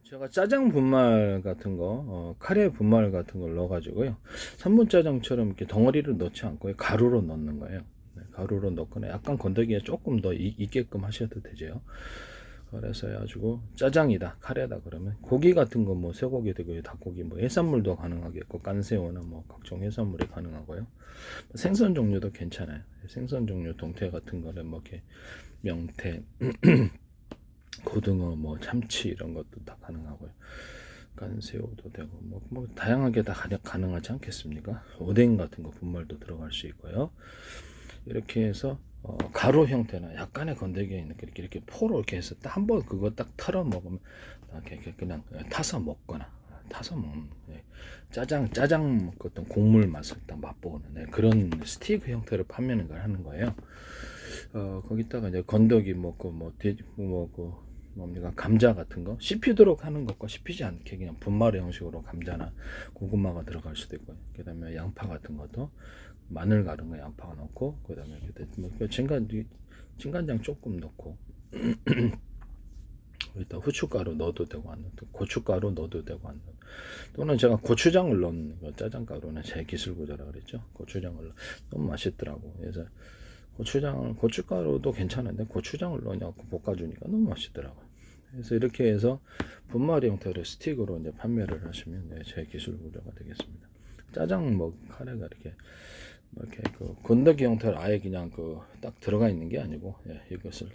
제가 짜장 분말 같은 거, 카레 분말 같은 걸 넣어가지고요. 3분 짜장처럼 이렇게 덩어리를 넣지 않고 가루로 넣는 거예요. 네, 가루로 넣거나 약간 건더기에 조금 더 익게끔 하셔도 되죠. 그래서 해가지고 짜장이다, 카레다 그러면 고기 같은 거 뭐 쇠고기 되고 닭고기 뭐 해산물도 가능하겠고 깐새우나 뭐 각종 해산물이 가능하고요. 생선 종류도 괜찮아요. 생선 종류 동태 같은 거는 뭐 이렇게 명태 고등어, 뭐 참치 이런 것도 다 가능하고요. 간새우도 되고 뭐 다양하게 다 가능하지 않겠습니까? 오뎅 같은 거 분말도 들어갈 수 있고요. 이렇게 해서 가루 형태나 약간의 건더기가 있는 이렇게 포로 이렇게 해서 한번 그거 딱 털어 먹으면 이렇게 그냥 타서 먹거나 타서 먹는 짜장 어떤 곡물 맛을 딱 맛보는 그런 스티크 형태로 판매는 걸 하는 거예요. 거기다가 이제 건더기 먹고 뭐 돼지 뭐고 뭡니까 감자 같은 거 씹히도록 하는 것과 씹히지 않게 그냥 분말 형식으로 감자나 고구마가 들어갈 수도 있고요. 그다음에 양파 같은 것도 마늘 가른 거 양파가 넣고 그다음에 뭐 진간장 조금 넣고 일단 후춧가루 넣어도 되고 안 넣어도 고춧가루 넣어도 되고 안 넣어도 또는 제가 고추장을 넣는 거 짜장가루는 제 기술구조라 그랬죠. 고추장을 너무 맛있더라고. 그래서 고춧가루도 괜찮은데 고추장을 넣어갖고 볶아주니까 너무 맛있더라고요. 그래서 이렇게 해서 분말 형태로 스틱으로 이제 판매를 하시면 제 기술 구조가 되겠습니다. 짜장 뭐 카레가 이렇게 뭐 이렇게 그 건더기 형태로 아예 그냥 그 딱 들어가 있는 게 아니고 이것을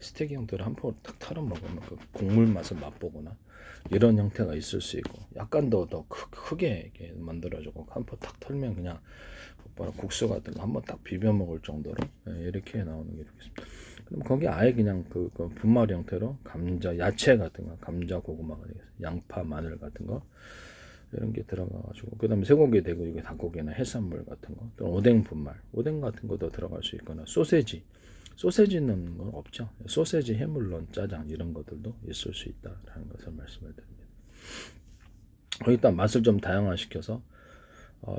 스틱 형태로 한 포를 탁 털어 먹으면 그 국물 맛을 맛보거나 이런 형태가 있을 수 있고 약간 더 크게 이렇게 만들어주고 한 포 탁 털면 그냥 국수 같은 거 한번 딱 비벼 먹을 정도로 이렇게 나오는 게 좋겠습니다. 그럼 거기 아예 그냥 그 분말 형태로 감자, 야채 같은 거, 감자, 고구마가 되겠어요. 양파, 마늘 같은 거 이런 게 들어가가지고 그다음에 쇠고기, 돼지고기, 닭고기나 해산물 같은 거, 또 오뎅 분말, 오뎅 같은 것도 들어갈 수 있거나 소세지 넣는 건 없죠. 소세지 해물 넣은 짜장 이런 것들도 있을 수 있다라는 것을 말씀을 드립니다. 일단 맛을 좀 다양화시켜서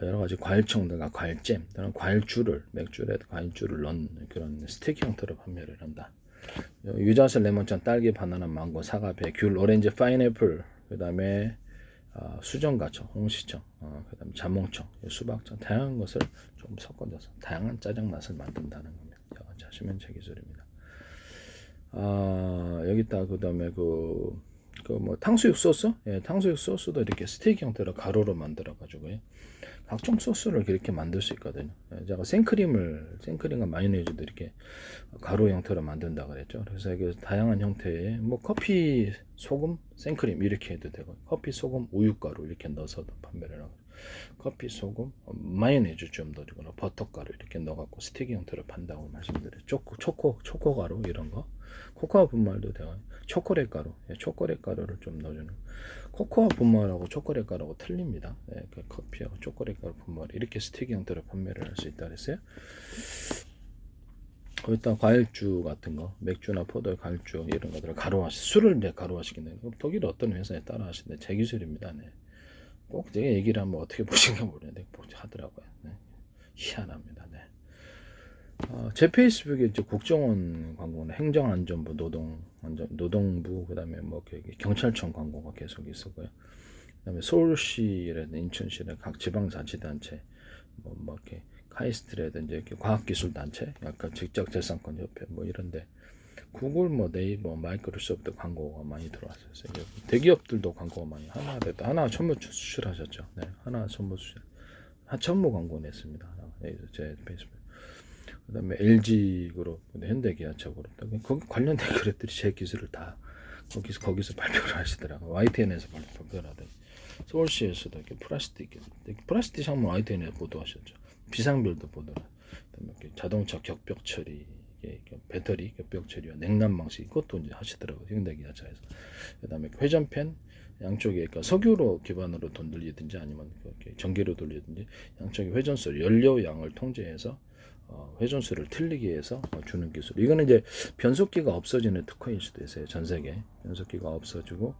여러 가지 과일청들과 과일잼 또는 맥주에 과일주를 넣은 그런 스틱 형태로 판매를 한다. 유자슬, 레몬차, 딸기, 바나나, 망고, 사과, 배, 귤, 오렌지, 파인애플, 그 다음에 수정과청, 홍시청, 그 다음에 자몽청, 수박청 다양한 것을 좀 섞어줘서 다양한 짜장 맛을 만든다는 겁니다. 여기까지 하시면 제 기술입니다. 여기다 그 다음에 뭐 탕수육 소스, 탕수육 소스도 이렇게 스테이크 형태로 가루로 만들어 가지고요. 각종 소스를 이렇게 만들 수 있거든요. 제가 생크림과 마요네즈도 이렇게 가루 형태로 만든다 그랬죠. 그래서 이게 다양한 형태의 뭐 커피 소금 생크림 이렇게 해도 되고 커피 소금 우유가루 이렇게 넣어서도 판매를 하고 커피 소금 마요네즈 좀 넣어주거나 버터가루 이렇게 넣어갖고 스틱 형태로 판다고 말씀드렸죠. 초코가루 이런 거 코코아 분말도 되고 초콜릿 가루를 좀 넣어주는 코코아 분말하고 초콜릿 가루하고 틀립니다. 그 커피하고 초콜릿 가루 분말 이렇게 스틱 형태로 판매를 할 수 있다 그랬어요. 거기다 과일주 같은 거 맥주나 포도 과일주 이런 것들을 술을 이제 가루화시키는 독일 어떤 회사에 따라 하시는데 제 기술입니다. 네. 꼭 제가 얘기를 하면 어떻게 보신가 모르겠는데 하더라고요. 네. 희한합니다. 네. 제 페이스북에 이제 국정원 광고는 행정안전부, 노동부, 그다음에 뭐 경찰청 광고가 계속 있었고요. 그다음에 서울시라든지 인천시라든지 각 지방자치단체, 뭐 이렇게 카이스트라든지 이렇게 과학기술단체, 약간 직접재산권 협회 뭐 이런데 구글, 뭐 네이버, 마이크로소프트 광고가 많이 들어왔었어요. 대기업들도 광고가 많이 하나 전부 수출하셨죠. 네, 하나 전부 수출. 천무 광고 냈습니다. 제 페이스북. 그다음에 LG 그룹, 현대기아차 그룹, 거기 관련된 그룹들이 제 기술을 다 거기서 발표를 하시더라고요. YTN에서 발표를 하더니 서울시에서도 이렇게 플라스틱 상품 YTN에 보도하셨죠. 비상별도 보도를. 그다음에 자동차 격벽 처리, 배터리 격벽 처리와 냉난 방식 이것도 이제 하시더라고요. 현대기아차에서. 그다음에 회전팬 양쪽에 그러니까 석유로 기반으로 돌리든지 아니면 전기로 돌리든지 양쪽에 회전소 연료 양을 통제해서 회전수를 틀리게 해서 주는 기술. 이거는 이제 변속기가 없어지는 특허일 수도 있어요. 전 세계 변속기가 없어지고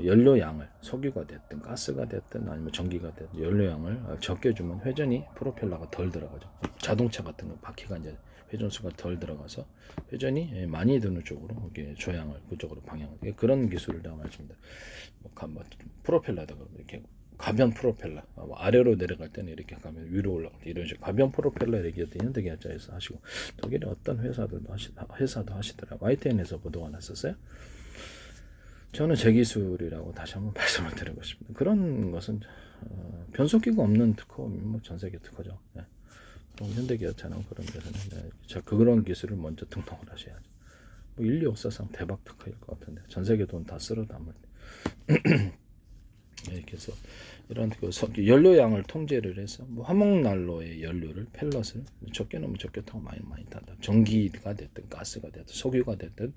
연료 양을 석유가 됐든 가스가 됐든 아니면 전기가 됐든 연료 양을 적게 주면 회전이 프로펠러가 덜 들어가죠. 자동차 같은 거 바퀴가 이제 회전수가 덜 들어가서 회전이 많이 드는 쪽으로 이렇게 조향을 그쪽으로 방향을 그런 기술을 다 말씀드립니다. 뭐 프로펠러다 그러면 이렇게 가변 프로펠러 아래로 내려갈 때는 이렇게 가면 위로 올라갈 때 이런 식으로 가변 프로펠러 얘기할 때 현대기아차에서 하시고 독일의 어떤 회사도 하시더라고요. YTN에서 보도가 났었어요. 저는 제 기술이라고 다시 한번 말씀을 드리고 싶습니다. 그런 것은 변속기가 없는 특허면 뭐 전 세계 특허죠. 네. 현대기아차는 그런 데서는 자 그런 기술을 먼저 등록을 하셔야죠. 뭐 인류 역사상 대박 특허일 것 같은데 전 세계 돈 다 쓸어 담을 때. 이렇게 해서 이런 그 연료양을 통제를 해서 뭐 화목난로의 연료를 펠럿을 적게 넣으면 적게 타고 많이 탄다. 전기가 됐든 가스가 됐든 석유가 됐든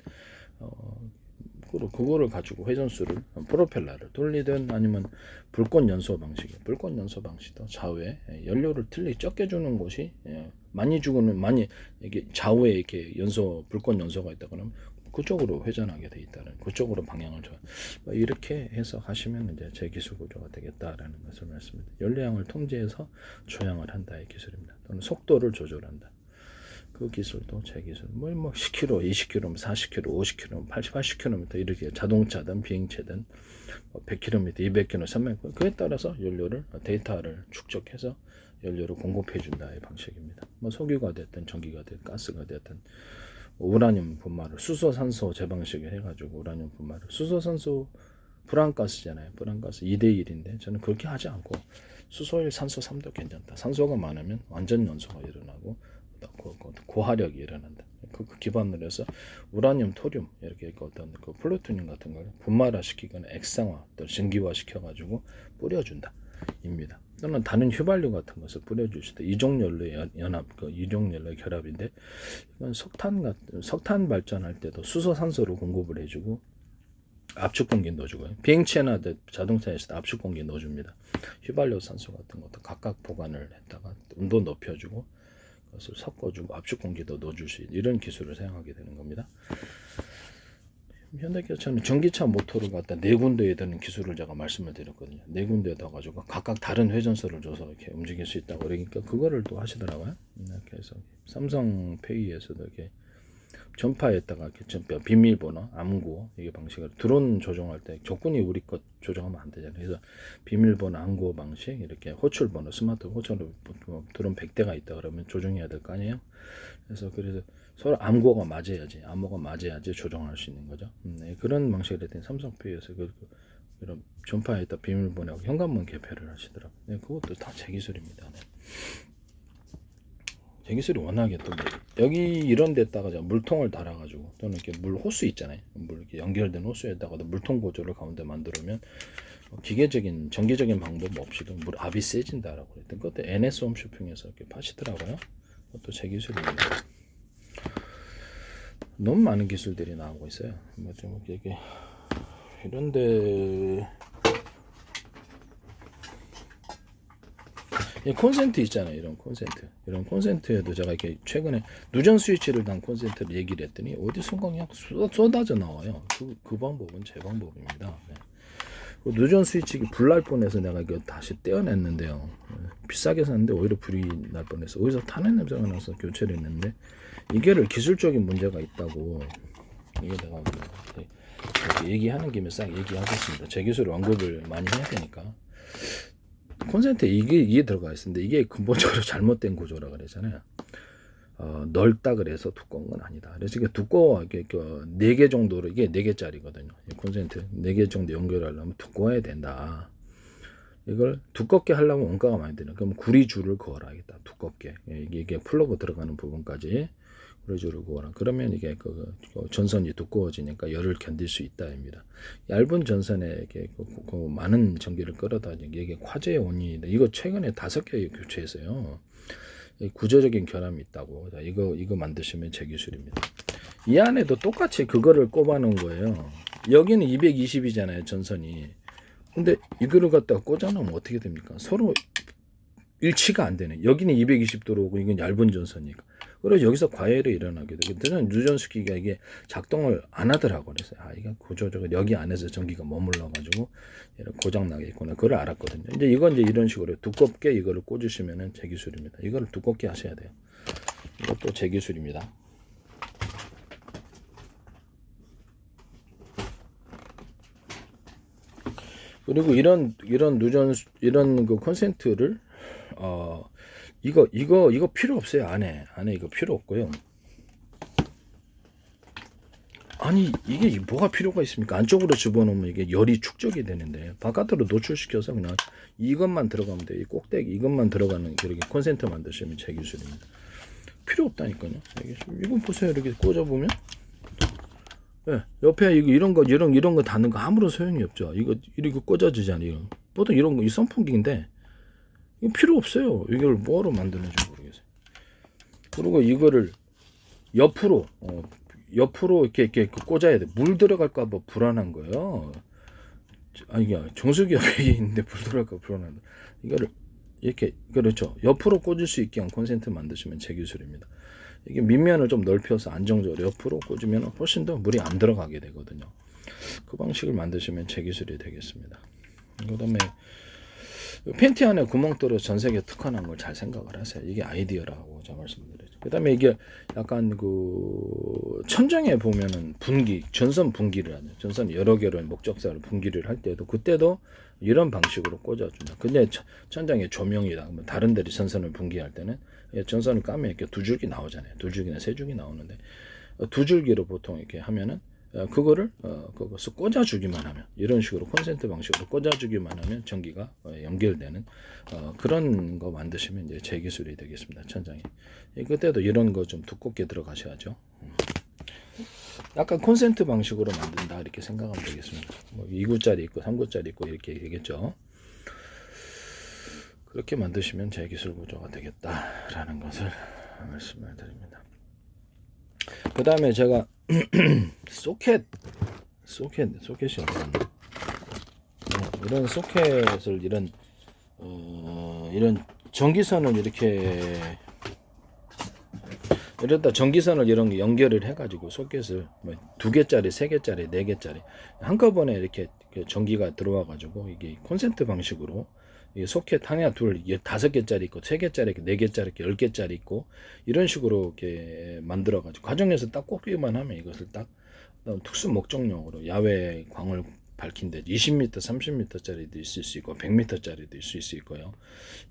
그거를 가지고 회전수를 프로펠러를 돌리든 아니면 불꽃 연소 방식도 좌우에 연료를 적게 주는 곳이 많이 주고는 많이 이게 좌우에 이렇게 불꽃 연소가 있다 그러면 그쪽으로 회전하게 돼 있다는 그쪽으로 방향을 줘 이렇게 해서 하시면 이제 제 기술 구조가 되겠다라는 것을 말씀드립니다. 연료량을 통제해서 조향을 한다의 기술입니다. 또는 속도를 조절한다. 그 기술도 제 기술. 뭐 10km, 20km, 40km, 50km, 80km 이렇게 자동차든 비행체든 100km, 200km, 300km 그에 따라서 연료를 데이터를 축적해서 연료를 공급해 준다의 방식입니다. 뭐 석유가 됐든 전기가 됐든 가스가 됐든 우라늄 분말을 수소산소 재방식을 해가지고 우라늄 분말을 수소산소 불안가스잖아요. 불안가스 2대1인데 저는 그렇게 하지 않고 수소1 산소 3도 괜찮다. 산소가 많으면 완전 연소가 일어나고 고화력이 일어난다. 그 기반으로 해서 우라늄, 토륨 이렇게 어떤 그 플루토늄 같은 걸 분말화 시키거나 액상화 또 증기화 시켜가지고 뿌려준다. 입니다. 또는 다른 휘발유 같은 것을 뿌려줄 수도 이종연료의 연합, 이종연료의 결합인데 이건 석탄 발전할 때도 수소산소로 공급을 해주고 압축 공기 넣어주고요. 비행체나 자동차에서도 압축 공기 넣어줍니다. 휘발유 산소 같은 것도 각각 보관을 했다가 온도 높여주고 그것을 섞어주고 압축 공기도 넣어줄 수 있는 이런 기술을 사용하게 되는 겁니다. 현대기아차는 전기차 모터를 갖다 네 군데에 드는 기술을 제가 말씀을 드렸거든요. 네 군데에 넣어가지고 각각 다른 회전소를 줘서 이렇게 움직일 수 있다고 그러니까 그거를 또 하시더라고요. 그래서 삼성페이에서도 이렇게 전파에다가 이렇게 비밀번호, 암구 이게 방식을 드론 조종할 때 조건이 우리 것 조종하면 안 되잖아요. 그래서 비밀번호, 암구 방식 이렇게 호출번호, 스마트 호출 드론 100대가 있다 그러면 조종해야 될 거 아니에요. 그래서 서로 암호가 맞아야지 조정할 수 있는 거죠. 그런 방식을 했더니 삼성페이에서 이런 전파에다 비밀번호하고 현관문 개폐를 하시더라고요. 그것도 다 제 기술입니다. 제 기술이 워낙에 또 여기 이런 데다가 물통을 달아가지고 또는 이렇게 물 호수 있잖아요. 물 이렇게 연결된 호수에다가도 물통 구조를 가운데 만들면 기계적인 전기적인 방법 없이도 물 압이 세진다라고 그랬던 그것도 NS 홈쇼핑에서 이렇게 파시더라고요. 그것도 제 기술입니다. 너무 많은 기술들이 나오고 있어요. 뭐 좀 이게 이런데 콘센트 있잖아요. 이런 콘센트에도 제가 이렇게 최근에 누전 스위치를 단 콘센트를 얘기를 했더니 어디선가 그냥 쏟아져 나와요. 그 방법은 제 방법입니다. 네. 그 누전 스위치 불날 뻔해서 내가 이거 다시 떼어냈는데요. 비싸게 샀는데 오히려 불이 날 뻔해서 어디서 타는 냄새가 나서 교체를 했는데 이게를 기술적인 문제가 있다고 이게 내가 얘기하는 김에 싹 얘기하겠습니다. 제 기술 언급을 많이 해야 되니까 콘센트에 이게 들어가 있는데 이게 근본적으로 잘못된 구조라 그러잖아요. 넓다 그래서 두꺼운 건 아니다. 그래서 이게 두꺼워 이게 4개 정도로 이게 4개짜리거든요. 콘센트 4개 정도 연결하려면 두꺼워야 된다. 이걸 두껍게 하려면 원가가 많이 드는. 그럼 구리줄을 그어라겠다. 두껍게 이게 플러그 들어가는 부분까지 구리줄을 그어라. 그러면 이게 그 전선이 두꺼워지니까 열을 견딜 수 있다입니다. 얇은 전선에 이렇게 많은 전기를 끌어다 이게 화재의 원인인데 이거 최근에 5개 교체했어요. 구조적인 결함이 있다고. 자, 이거 만드시면 제 기술입니다. 이 안에도 똑같이 그거를 꼽아 놓은 거예요. 여기는 220이잖아요, 전선이. 근데 이거를 갖다가 꽂아 놓으면 어떻게 됩니까? 서로 일치가 안 되네. 여기는 220도로 오고 이건 얇은 전선이니까. 그래서 여기서 과열이 일어나게 되고 저는 누전시키기가 이게 작동을 안 하더라고. 그래서 이게 구조적으로 여기 안에서 전기가 머물러 가지고 고장 나겠구나. 그걸 알았거든요. 이제 이건 이제 이런 식으로 두껍게 이거를 꽂으시면은 제 기술입니다. 이거를 두껍게 하셔야 돼요. 이것도 제 기술입니다. 그리고 이런 누전 이런 그 콘센트를 이거 필요 없어요. 안에 이거 필요 없고요. 아니 이게 뭐가 필요가 있습니까? 안쪽으로 집어넣으면 이게 열이 축적이 되는데 바깥으로 노출시켜서 그냥 이것만 들어가면 돼요. 이 꼭대기 이것만 들어가는 이렇게 콘센트 만드시면 제 기술입니다. 필요 없다니까요. 이거 보세요. 이렇게 꽂아보면 네, 옆에 이런 거 닿는 거 아무런 소용이 없죠. 이거 이렇게 꽂아지잖아요. 보통 이런 거 이 선풍기인데 이거 필요 없어요. 이걸 뭐로 만드는지 모르겠어요. 그리고 이거를 옆으로 이렇게 꽂아야 돼. 물 들어갈까 봐 불안한 거예요. 이게 정수기 옆에 있는데 물 들어갈까 불안한데 이거를 이렇게 그렇죠. 옆으로 꽂을 수 있게 한 콘센트 만드시면 제 기술입니다. 이게 밑면을 좀 넓혀서 안정적으로 옆으로 꽂으면 훨씬 더 물이 안 들어가게 되거든요. 그 방식을 만드시면 제 기술이 되겠습니다. 그다음에 팬티 안에 구멍 뚫어 전 세계 특화한 걸 잘 생각을 하세요. 이게 아이디어라고 제가 말씀드렸죠. 그다음에 이게 약간 그 천장에 보면은 전선 분기를 하죠. 전선 여러 개로 목적사를 분기를 할 때도 그때도 이런 방식으로 꽂아준다. 근데 천장에 조명이다. 다른 데를 전선을 분기할 때는 전선을 까면 이렇게 두 줄기 나오잖아요. 두 줄기나 세 줄기 나오는데 두 줄기로 보통 이렇게 하면은 그것을 꽂아주기만 하면 이런 식으로 콘센트 방식으로 꽂아주기만 하면 전기가 연결되는 그런 거 만드시면 이제 제 기술이 되겠습니다. 천장에 그때도 이런 거 좀 두껍게 들어가셔야죠. 약간 콘센트 방식으로 만든다 이렇게 생각하면 되겠습니다. 뭐 2구짜리 있고 3구짜리 있고 이렇게 되겠죠. 그렇게 만드시면 제 기술 구조가 되겠다라는 것을 말씀을 드립니다. 그 다음에 제가 소켓이 이런 소켓을 이런 전기선을 이러다 전기선을 이런 게 연결을 해가지고 소켓을 뭐 2개짜리, 3개짜리, 4개짜리 한꺼번에 이렇게 전기가 들어와가지고 이게 콘센트 방식으로 소켓 하나, 둘, 5개짜리 있고 3개짜리, 4개짜리, 10개짜리 있고 이런 식으로 이렇게 만들어가지고 가정에서 딱 꽂기만 하면 이것을 딱 특수 목적용으로 야외 광을 밝힌데 20m, 30m짜리도 있을 수 있고 100m짜리도 있을 수 있고요.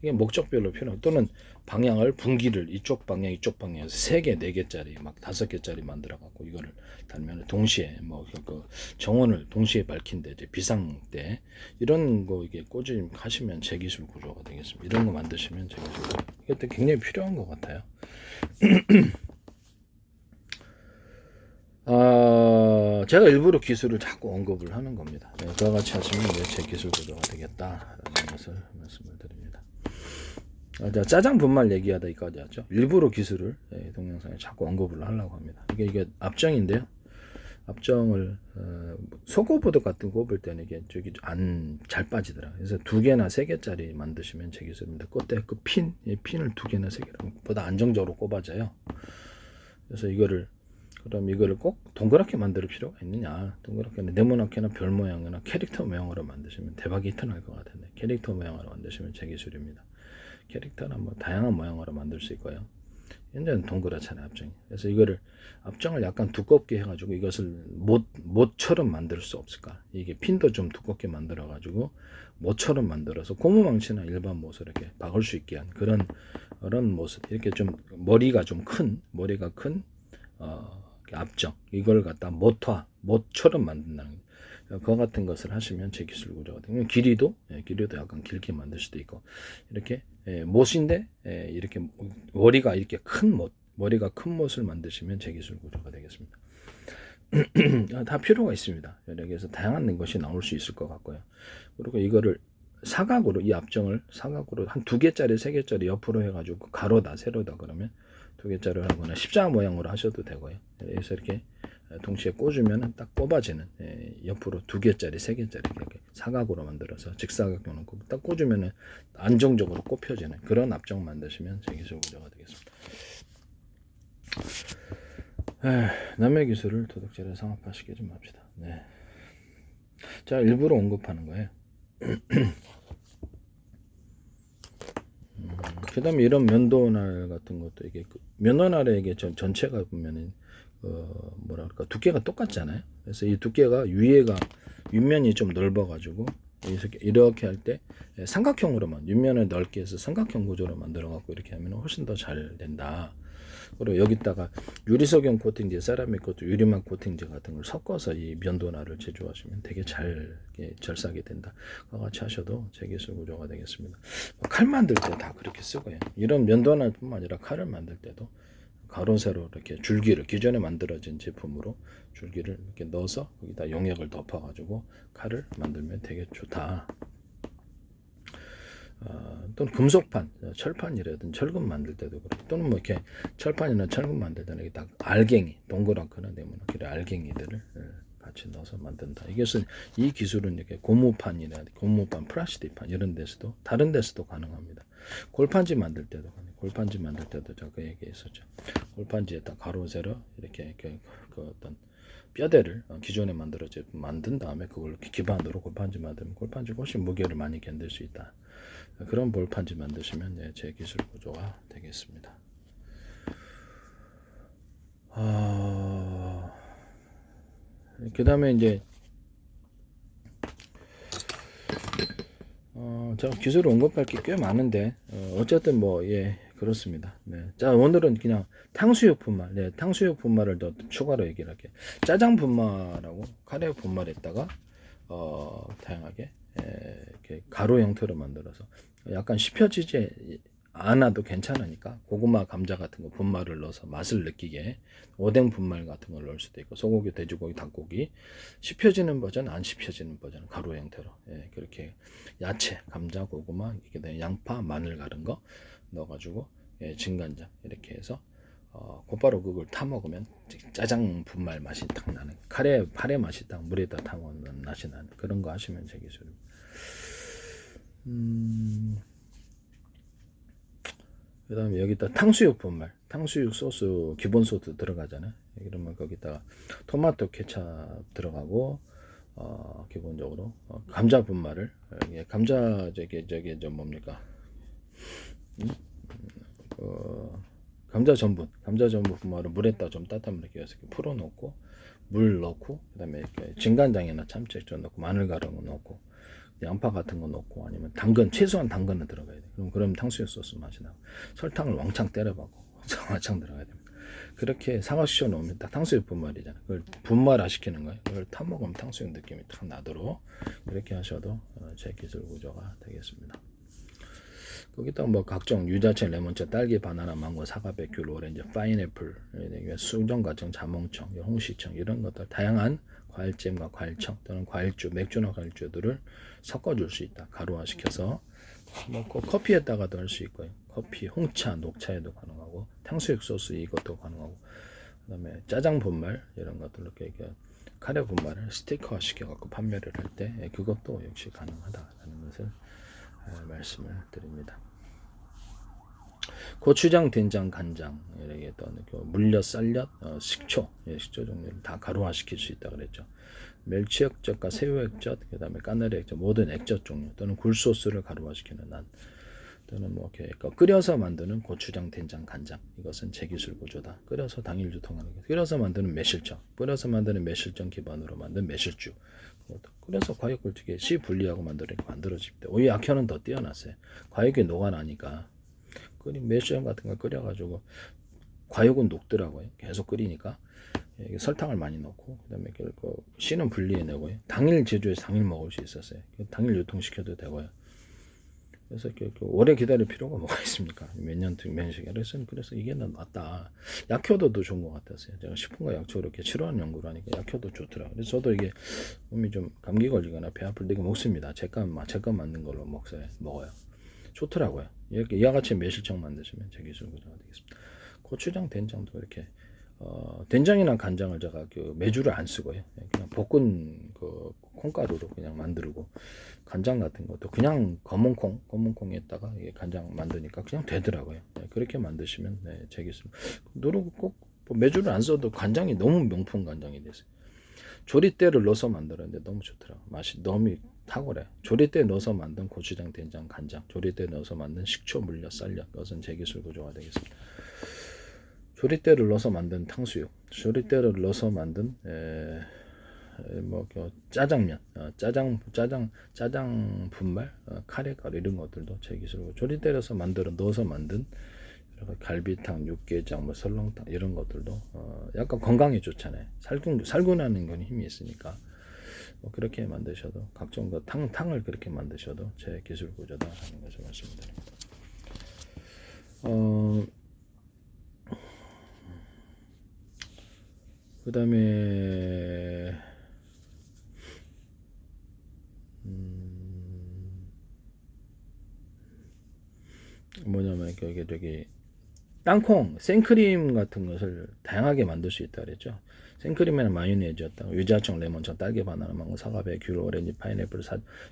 이게 목적별로 필요한 또는 방향을 분기를 이쪽 방향 해서 3개, 4개짜리 막 5개짜리 만들어 갖고 이거를 달면 동시에 그 정원을 동시에 밝힌데 이제 비상 때 이런 거 이게 하시면 제 기술 구조가 되겠습니다. 이런 거 만드시면 제 기술 이것도 굉장히 필요한 것 같아요. 제가 일부러 기술을 자꾸 언급을 하는 겁니다. 그와 같이 하시면 제 기술 구조가 되겠다라는 것을 말씀을 드립니다. 짜장 분말 얘기하다 여기까지 하죠. 일부러 기술을 동영상에 자꾸 언급을 하려고 합니다. 이게 앞정인데요. 앞정을 소고보드 같은 거 꼽을 때는 이게 저기 안 잘 빠지더라고요. 그래서 2개나 3개짜리 만드시면 제 기술입니다. 그때 그 핀을 2개나 3개로 보다 안정적으로 꼽아져요. 그래서 그럼 이거를 꼭 동그랗게 만들 필요가 있느냐? 동그랗게 네모나게나 별 모양이나 캐릭터 모양으로 만드시면 대박이 터날 것 같은데 캐릭터 모양으로 만드시면 제 기술입니다. 캐릭터나 뭐 다양한 모양으로 만들 수 있고요. 현재는 동그랗잖아요, 앞정이. 그래서 이거를 앞정을 약간 두껍게 해가지고 이것을 못처럼 만들 수 없을까? 이게 핀도 좀 두껍게 만들어가지고 못처럼 만들어서 고무망치나 일반 못을 이렇게 박을 수 있게 한 그런 모습. 이렇게 좀 머리가 큰 앞정 이걸 갖다 못처럼 만든다는 그와 같은 것을 하시면 제 기술 구조가 되면 길이도 약간 길게 만들 수도 있고 이렇게 못인데 이렇게 머리가 큰 못을 만드시면 제 기술 구조가 되겠습니다. 다 필요가 있습니다. 여기에서 다양한 것이 나올 수 있을 것 같고요. 그리고 이거를 사각으로 이 앞정을 사각으로 한 2개짜리 3개짜리 옆으로 해가지고 가로다 세로다 그러면 2개짜리를 하거나 십자가 모양으로 하셔도 되고요. 그래서 이렇게 동시에 꽂으면 딱 뽑아지는 옆으로 2개짜리 3개짜리 이렇게 사각으로 만들어서 직사각형으로 딱 꽂으면 안정적으로 꼽혀지는 그런 앞정 만드시면 제 기술 구조가 되겠습니다. 남의 기술을 도덕질에 상업화시키지 맙시다. 네. 자, 일부러 언급하는 거예요. 그다음에 이런 면도날 같은 것도 이게 면도날의 이게 전체가 보면은 뭐랄까 두께가 똑같잖아요. 그래서 이 두께가 위에가 윗면이 좀 넓어가지고 이렇게 할 때 삼각형으로만 윗면을 넓게 해서 삼각형 구조로 만들어 갖고 이렇게 하면 훨씬 더 잘 된다. 그리고 여기다가 유리석용 코팅제, 세라믹 코팅, 유리막 코팅제 같은 걸 섞어서 이 면도날을 제조하시면 되게 잘 절삭이 된다. 그와 같이 하셔도 제기술 구조가 되겠습니다. 칼 만들 때 다 그렇게 쓰고요. 이런 면도날뿐만 아니라 칼을 만들 때도 가로 세로 이렇게 줄기를 기존에 만들어진 제품으로 줄기를 이렇게 넣어서 거기다 용액을 덮어가지고 칼을 만들면 되게 좋다. 또는 금속판, 철판이라든지 철근 만들 때도 그렇고, 또는 뭐 이렇게 철판이나 철근 만들 때는 이게 딱 알갱이, 동그랗거나 네모나게 알갱이들을 같이 넣어서 만든다. 이것은 이 기술은 이렇게 고무판이나 고무판, 플라스틱판 이런 데서도 다른 데서도 가능합니다. 골판지 만들 때도 골판지 만들 때도 제가 그 얘기했었죠. 골판지에다 가로 세로 이렇게 그 어떤 뼈대를 기존에 만든 다음에 그걸 기반으로 골판지 만들면 골판지 훨씬 무게를 많이 견딜 수 있다. 그런 볼판지 만드시면 제 기술 구조가 되겠습니다. 그 다음에 이제 제가 기술을 언급할 게 꽤 많은데 어쨌든 뭐 그렇습니다. 네. 자, 오늘은 그냥 탕수육 분말, 탕수육 분말을 더 추가로 얘기를 할게요. 짜장 분말하고 카레 분말에다가 다양하게 이렇게 가루 형태로 만들어서 약간 씹혀지지 않아도 괜찮으니까 고구마, 감자 같은 거 분말을 넣어서 맛을 느끼게 오뎅 분말 같은 걸 넣을 수도 있고 소고기, 돼지고기, 닭고기 씹혀지는 버전, 안 씹혀지는 버전 가루 형태로 그렇게 야채, 감자, 고구마, 이렇게 양파, 마늘 가른 거 넣어가지고 진간장 이렇게 해서 곧바로 그걸 타 먹으면 짜장 분말 맛이 딱 나는 카레 맛이 딱 물에다 타 먹는 맛이 나는 그런 거 하시면 제 기술입니다. 그 다음에 여기다 탕수육 분말, 탕수육 소스, 기본 소스 들어가잖아요. 그러면 거기다가 토마토 케찹 들어가고, 기본적으로, 감자 분말을, 감자, 저 뭡니까? 감자 전분 분말을 물에다 좀 따뜻한 물에 이렇게 풀어 놓고, 물 넣고, 그 다음에 이렇게 진간장이나 참치 좀 넣고, 마늘 가루 넣고, 양파 같은 거 넣고 아니면 당근 최소한 당근은 들어가야 돼. 그럼 탕수육 소스 맛이 나고 설탕을 왕창 때려박고 왕창 들어가야 됩니다. 그렇게 상하시켜 놓으면 딱 탕수육 분말이잖아. 그걸 분말화 시키는 거예요. 그걸 타 먹으면 탕수육 느낌이 탁 나도록 그렇게 하셔도 제 기술 구조가 되겠습니다. 거기다가 뭐 각종 유자채, 레몬차, 딸기, 바나나, 망고, 사과, 백귤, 오렌지, 파인애플, 수정과청, 자몽청, 홍시청 이런 것들 다양한 과일잼과 과일청 또는 과일주, 맥주나 과일주들을 섞어줄 수 있다. 가루화시켜서 뭐 커피에다가도 할 수 있고요. 커피, 홍차, 녹차에도 가능하고 탕수육 소스 이것도 가능하고 그다음에 짜장 분말 이런 것들 이렇게 카레 분말을 스티커화 시켜갖고 판매를 할 때 그것도 역시 가능하다는 것을 말씀을 드립니다. 고추장, 된장, 간장 이렇게 또 물엿, 쌀엿, 식초, 식초 종류를 다 가루화시킬 수 있다 그랬죠. 멸치 액젓과 새우 액젓, 그다음에 까나리 액젓 모든 액젓 종류 또는 굴소스를 가루화시키는 난 또는 뭐 이렇게 끓여서 만드는 고추장, 된장, 간장 이것은 제기술 구조다. 끓여서 당일 유통하는 거. 끓여서 만드는 매실청, 끓여서 만드는 매실청 기반으로 만든 매실주. 끓여서 과육을 되게 씨 분리하고 만들어질 때 오히려 약효는 더 뛰어났어요. 과육이 녹아나니까 매실청 같은 거 끓여가지고 과육은 녹더라고요. 계속 끓이니까 설탕을 많이 넣고 그다음에 씨는 분리해내고요. 당일 제조해서 당일 먹을 수 있었어요. 당일 유통시켜도 되고요. 그래서 오래 기다릴 필요가 뭐가 있습니까? 몇년씩 그래서 이게 낫다. 약효도도 좋은 것 같았어요. 제가 식품과 약초 이렇게 치료하는 연구를 하니까 약효도 좋더라고요. 그래서 저도 이게 몸이 좀 감기 걸리거나 배 아플 때 이거 먹습니다. 제값 맞는 걸로 먹어요. 좋더라고요. 이렇게 이와 같이 매실청 만드시면 제 기술 구조가 되겠습니다. 고추장, 된장도 이렇게 된장이나 간장을 제가 메주를 안 쓰고요. 그냥 볶은 콩가루로 그냥 만들고 간장 같은 것도 그냥 검은 콩에다가 간장 만드니까 그냥 되더라고요. 그렇게 만드시면 제 기술 누르고 꼭 뭐 메주를 안 써도 간장이 너무 명품 간장이 됐어요. 조리대를 넣어서 만들었는데 너무 좋더라고. 맛이 너무 탁월해. 조리대 넣어서 만든 고추장, 된장, 간장, 조리대 넣어서 만든 식초, 물엿, 쌀엿. 이것은 제 기술 구조가 되겠습니다. 조리대를 넣어서 만든 탕수육, 조리대를 넣어서 만든 짜장면, 짜장 분말, 카레가루 이런 것들도 제 기술로 조리대에서 넣어서 만든 갈비탕, 육개장, 뭐 설렁탕 이런 것들도 약간 건강에 좋잖아요. 살균하는 건 힘이 있으니까 그렇게 만드셔도 각종 탕을 그렇게 만드셔도 제 기술 구조다 하는 것을 말씀드립니다. 그 다음에 뭐냐면 저기 땅콩, 생크림 같은 것을 다양하게 만들 수 있다 그랬죠. 생크림에는 마요네즈였다. 유자청, 레몬청, 딸기, 바나나, 망고, 사과배, 귤, 오렌지, 파인애플,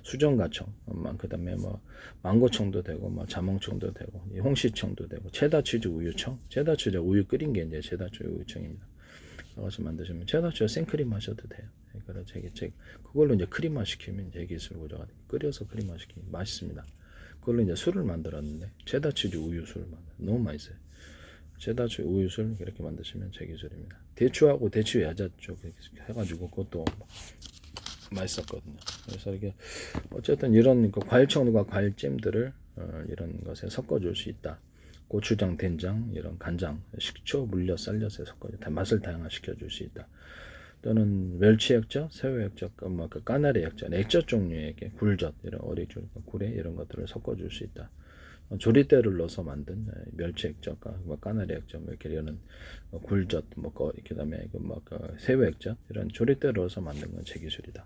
수정과청, 그다음에 뭐 망고청도 되고, 뭐 자몽청도 되고, 홍시청도 되고, 체다치즈 우유청, 체다치즈 우유 끓인 게 이제 체다치즈 우유청입니다. 그것을 만드시면 체다치즈 생크림 하셔도 돼요. 그래서 그걸로 이제 크림화 시키면 제 기술 구조가 돼요. 끓여서 크림화 시키면 맛있습니다. 그걸로 이제 술을 만들었는데 체다치즈 우유 술을 너무 맛있어요. 체다치즈 우유술 이렇게 만드시면 제 기술입니다. 대추하고 대추 야자 쪽 해가지고 그것도 맛있었거든요. 그래서 이게 어쨌든 이런 과일청과 과일잼들을 이런 것에 섞어줄 수 있다. 고추장, 된장, 이런 간장, 식초, 물엿, 쌀엿에 섞어줘 맛을 다양화시켜줄 수 있다. 또는 멸치 액젓, 새우 액젓, 까나리 액젓, 액젓 종류의 굴젓, 이런 어리굴, 굴에 이런 것들을 섞어줄 수 있다. 조리대를 넣어서 만든 멸치 액젓과 까나리 액젓, 이렇게 이런 굴젓, 그다음에 새우 액젓 이런 조리대를 넣어서 만든 건 제 기술이다.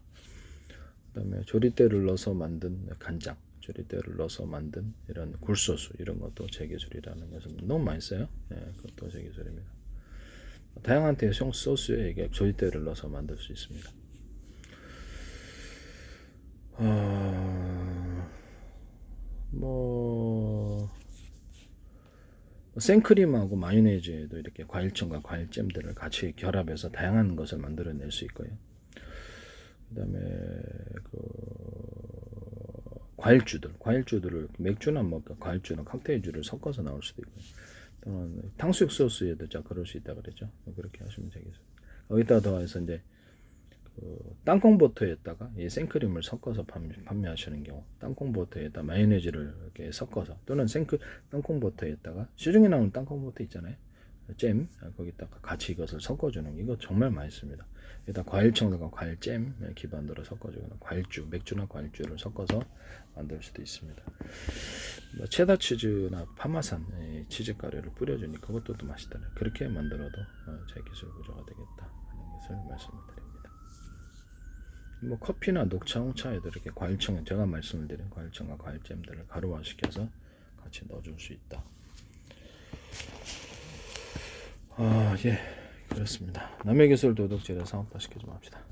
그다음에 조리대를 넣어서 만든 간장, 조리대를 넣어서 만든 이런 굴소스 이런 것도 제 기술이라는 것을 너무 많이 써요. 그것도 제 기술입니다. 다양한 대형 소스에 이게 조리대를 넣어서 만들 수 있습니다. 생크림하고 마요네즈에도 이렇게 과일청과 과일잼들을 같이 결합해서 다양한 것을 만들어낼 수 있고요. 그다음에 과일주들을 맥주나 과일주나 칵테일주를 섞어서 나올 수도 있고요. 또는 탕수육 소스에도 그럴 수 있다 그랬죠. 그렇게 하시면 되겠어요. 여기다 더해서 이제 땅콩버터에다가 이 생크림을 섞어서 판매하시는 경우, 땅콩버터에다 마요네즈를 이렇게 섞어서 또는 땅콩버터에다가 시중에 나오는 땅콩버터 있잖아요. 잼 거기다가 같이 이것을 섞어주는 이거 정말 맛있습니다. 여기다 과일청과 과일잼 기반으로 섞어주거나 맥주나 과일주를 섞어서 만들 수도 있습니다. 체다 치즈나 파마산 치즈가루를 뿌려주니까 그것도 또 맛있다. 그렇게 만들어도 제 기술 구조가 되겠다 하는 것을 말씀을 드립니다. 커피나 녹차, 홍차에도 이렇게 과일청, 제가 말씀을 드린 과일청과 과일잼들을 가루화시켜서 같이 넣어줄 수 있다. 예, 그렇습니다. 남의 기술 도둑질에 상업화 시키지 맙시다.